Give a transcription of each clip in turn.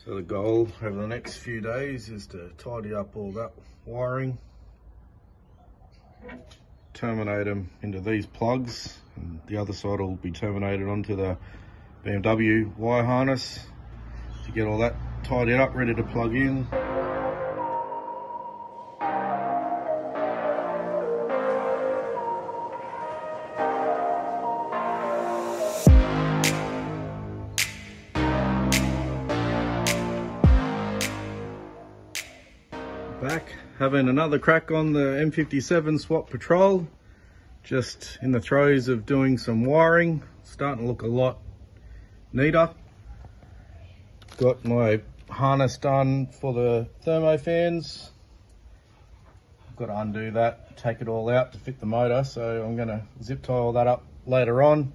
So the goal over the next few days is to tidy up all that wiring, terminate them into these plugs, and the other side will be terminated onto the BMW wire harness to get all that tidied up, ready to plug in. Back having another crack on the M57 swap patrol, just in the throes of doing some wiring, starting to look a lot neater. Got my harness done for the thermo fans. I've got to undo that, take it all out to fit the motor, so I'm going to zip tie all that up later on.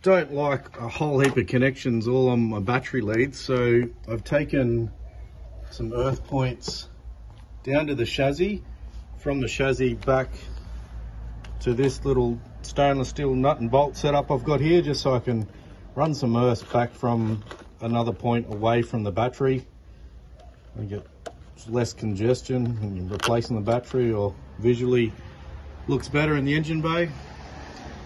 Don't like a whole heap of connections all on my battery leads, so I've taken some earth points down to the chassis, from the chassis back to this little stainless steel nut and bolt setup I've got here, just so I can run some earth back from another point away from the battery and get less congestion when you're replacing the battery, or visually looks better in the engine bay.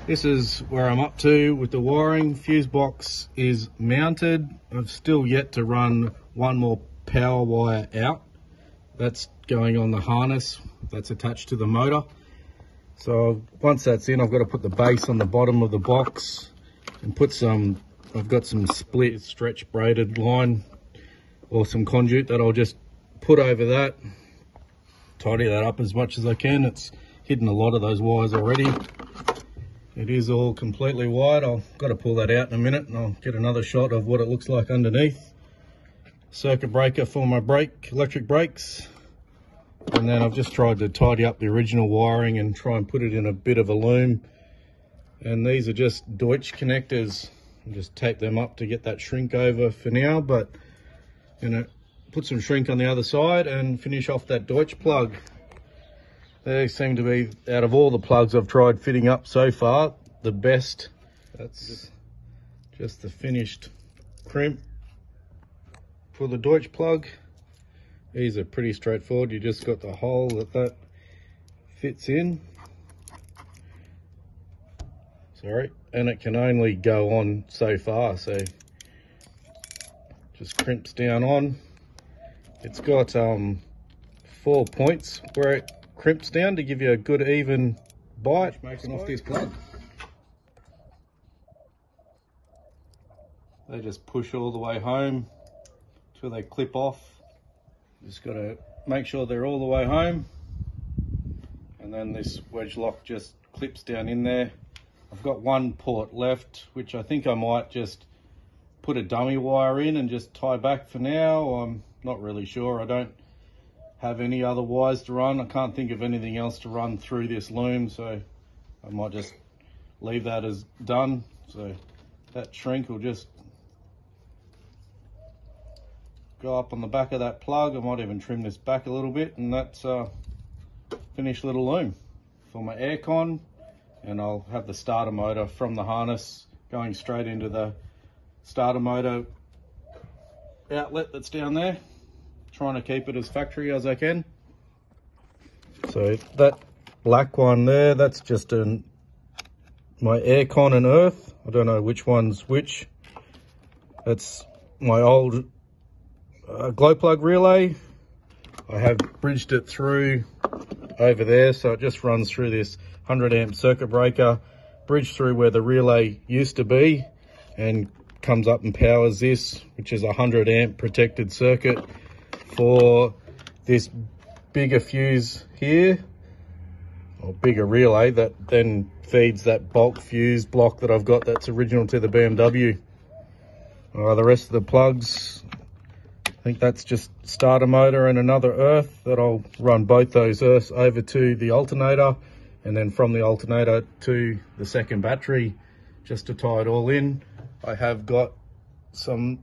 This is where I'm up to with the wiring. Fuse box is mounted. I've still yet to run one more power wire out. That's going on the harness that's attached to the motor. So once that's in, I've got to put the base on the bottom of the box and put some, I've got some split stretch braided line or some conduit that I'll just put over that, tidy that up as much as I can. It's hidden a lot of those wires already. It is all completely wired. I've got to pull that out in a minute and I'll get another shot of what it looks like underneath. Circuit breaker for my electric brakes, and then I've just tried to tidy up the original wiring and try and put it in a bit of a loom. And these are just Deutsch connectors. I'll just tape them up to get that shrink over for now, but put some shrink on the other side and finish off that Deutsch plug. They seem to be, out of all the plugs I've tried fitting up so far, the best. That's just the finished crimp for the Deutsch plug. These are pretty straightforward. You just got the hole that fits in. Sorry, and it can only go on so far, so just crimps down on. It's got 4 points where it crimps down to give you a good even bite. Making off this plug. They just push all the way home till they clip off. Just got to make sure they're all the way home, and then this wedge lock just clips down in there. I've got one port left, which I think I might just put a dummy wire in and just tie back for now. I'm not really sure. I don't have any other wires to run. I can't think of anything else to run through this loom, so I might just leave that as done. So that shrink will just go up on the back of that plug. I might even trim this back a little bit, and that's finished little loom for my aircon. And I'll have the starter motor from the harness going straight into the starter motor outlet that's down there. Trying to keep it as factory as I can. So that black one there, that's just my aircon and earth. I don't know which one's which. That's my old glow plug relay. I have bridged it through over there, so it just runs through this 100 amp circuit breaker, bridged through where the relay used to be, and comes up and powers this, which is a 100 amp protected circuit for this bigger fuse here, or bigger relay that then feeds that bulk fuse block that I've got that's original to the BMW. The rest of the plugs, I think that's just starter motor and another earth that I'll run both those earths over to the alternator, and then from the alternator to the second battery, just to tie it all in. I have got some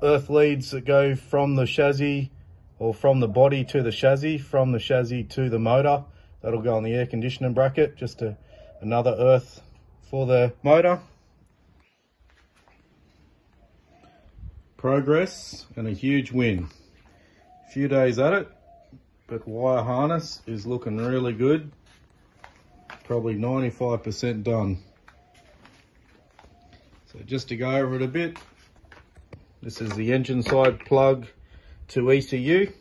earth leads that go from the chassis, or from the body to the chassis, from the chassis to the motor. That'll go on the air conditioning bracket, just another earth for the motor. progress and a huge win. A few days at it, but wire harness is looking really good. Probably 95% done. So just to go over it a bit, this is the engine side plug to ECU.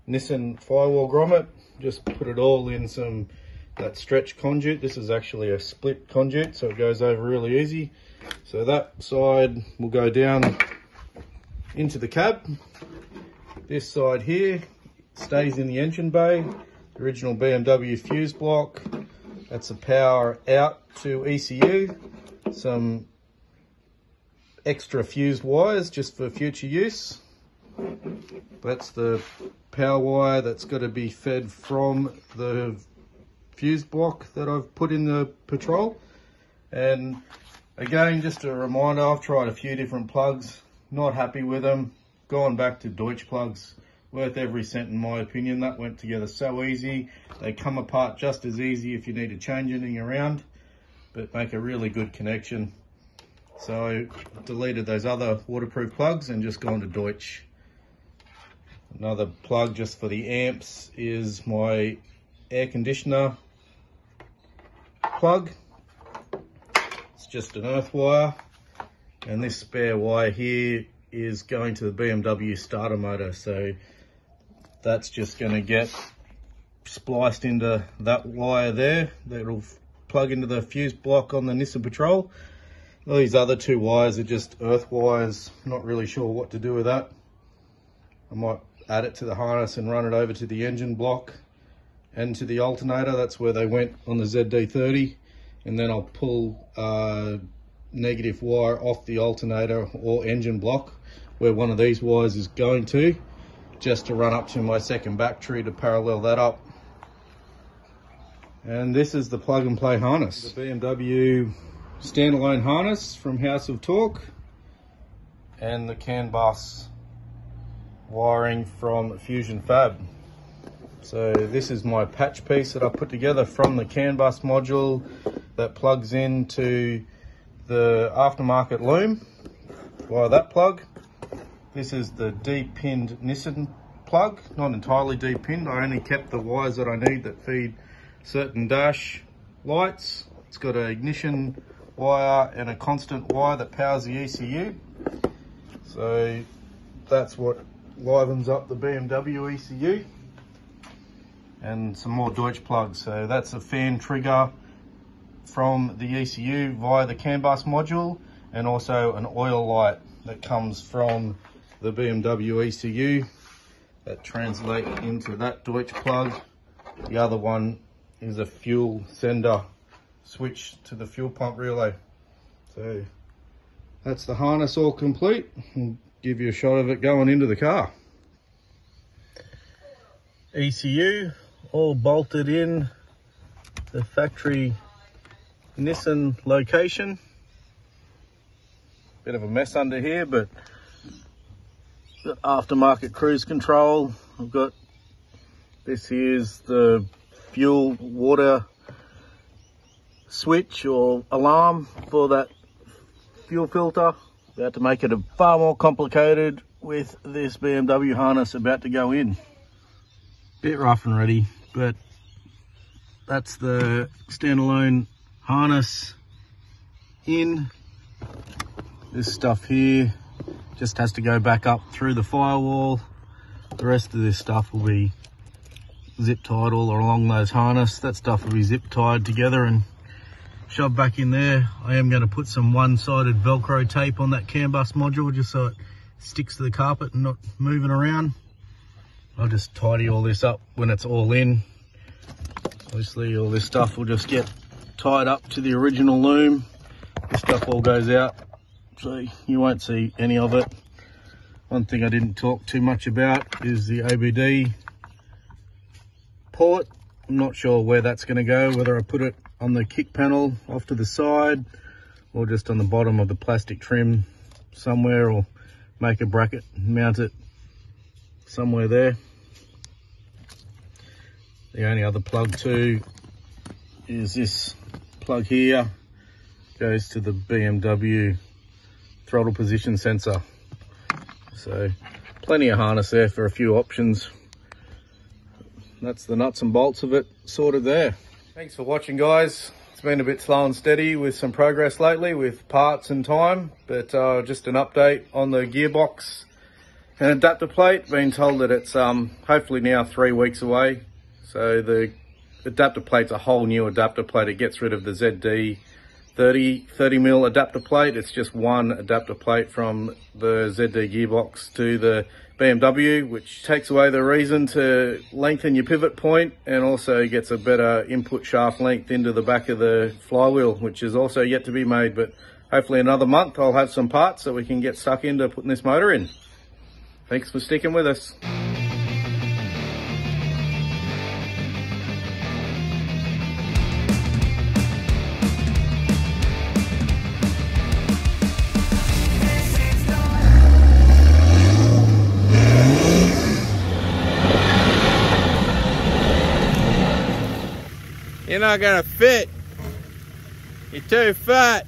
Nissan firewall grommet, just put it all in that stretch conduit. This is actually a split conduit, so it goes over really easy. So that side will go down into the cab. This side here stays in the engine bay. The original BMW fuse block. That's the power out to ECU. Some extra fused wires just for future use. That's the power wire that's got to be fed from the fuse block that I've put in the Patrol. And again, just a reminder, I've tried a few different plugs, not happy with them, gone back to Deutsch plugs, worth every cent in my opinion. That went together so easy. They come apart just as easy if you need to change anything around, but make a really good connection. So I deleted those other waterproof plugs and just gone to Deutsch. Another plug just for the amps is my air conditioner plug. It's just an earth wire, and this spare wire here is going to the BMW starter motor, so that's just going to get spliced into that wire there. That'll plug into the fuse block on the Nissan Patrol. These other two wires are just earth wires, not really sure what to do with that. I might add it to the harness and run it over to the engine block and to the alternator. That's where they went on the ZD30. And then I'll pull negative wire off the alternator or engine block where one of these wires is going to, just to run up to my second battery to parallel that up. And this is the plug and play harness. The BMW standalone harness from House of Torque, and the CAN bus wiring from Fusion Fab. So this is my patch piece that I put together from the CAN bus module that plugs into the aftermarket loom via that plug. This is the D-pinned Nissan plug, not entirely D-pinned. I only kept the wires that I need that feed certain dash lights. It's got an ignition wire and a constant wire that powers the ECU. So that's what livens up the BMW ECU. And some more Deutsch plugs. So that's a fan trigger from the ECU via the CAN bus module, and also an oil light that comes from the BMW ECU that translate into that Deutsch plug. The other one is a fuel sender switch to the fuel pump relay. So that's the harness all complete. I'll give you a shot of it going into the car. ECU all bolted in the factory Nissan location. Bit of a mess under here, but got aftermarket cruise control. I've got this here's the fuel water switch or alarm for that fuel filter. About to make it far more complicated with this BMW harness about to go in. Bit rough and ready, but that's the standalone harness in. This stuff here just has to go back up through the firewall. The rest of this stuff will be zip tied all along those harness. That stuff will be zip tied together and shoved back in there. I am going to put some one-sided Velcro tape on that CAN bus module just so it sticks to the carpet and not moving around. I'll just tidy all this up when it's all in. Obviously all this stuff will just get tied up to the original loom. This stuff all goes out, so you won't see any of it. One thing I didn't talk too much about is the OBD port. I'm not sure where that's going to go, whether I put it on the kick panel off to the side or just on the bottom of the plastic trim somewhere, or make a bracket and mount it somewhere there. The only other plug too is this plug here. Goes to the BMW throttle position sensor. So plenty of harness there for a few options. That's the nuts and bolts of it sorted there. Thanks for watching, guys. It's been a bit slow and steady with some progress lately with parts and time, but just an update on the gearbox and adapter plate. Been told that it's hopefully now 3 weeks away. So the adapter plate's a whole new adapter plate. It gets rid of the ZD 30mm adapter plate. It's just one adapter plate from the ZD gearbox to the BMW, which takes away the reason to lengthen your pivot point and also gets a better input shaft length into the back of the flywheel, which is also yet to be made. But hopefully another month I'll have some parts that we can get stuck into putting this motor in. Thanks for sticking with us. You're not gonna fit. You're too fat.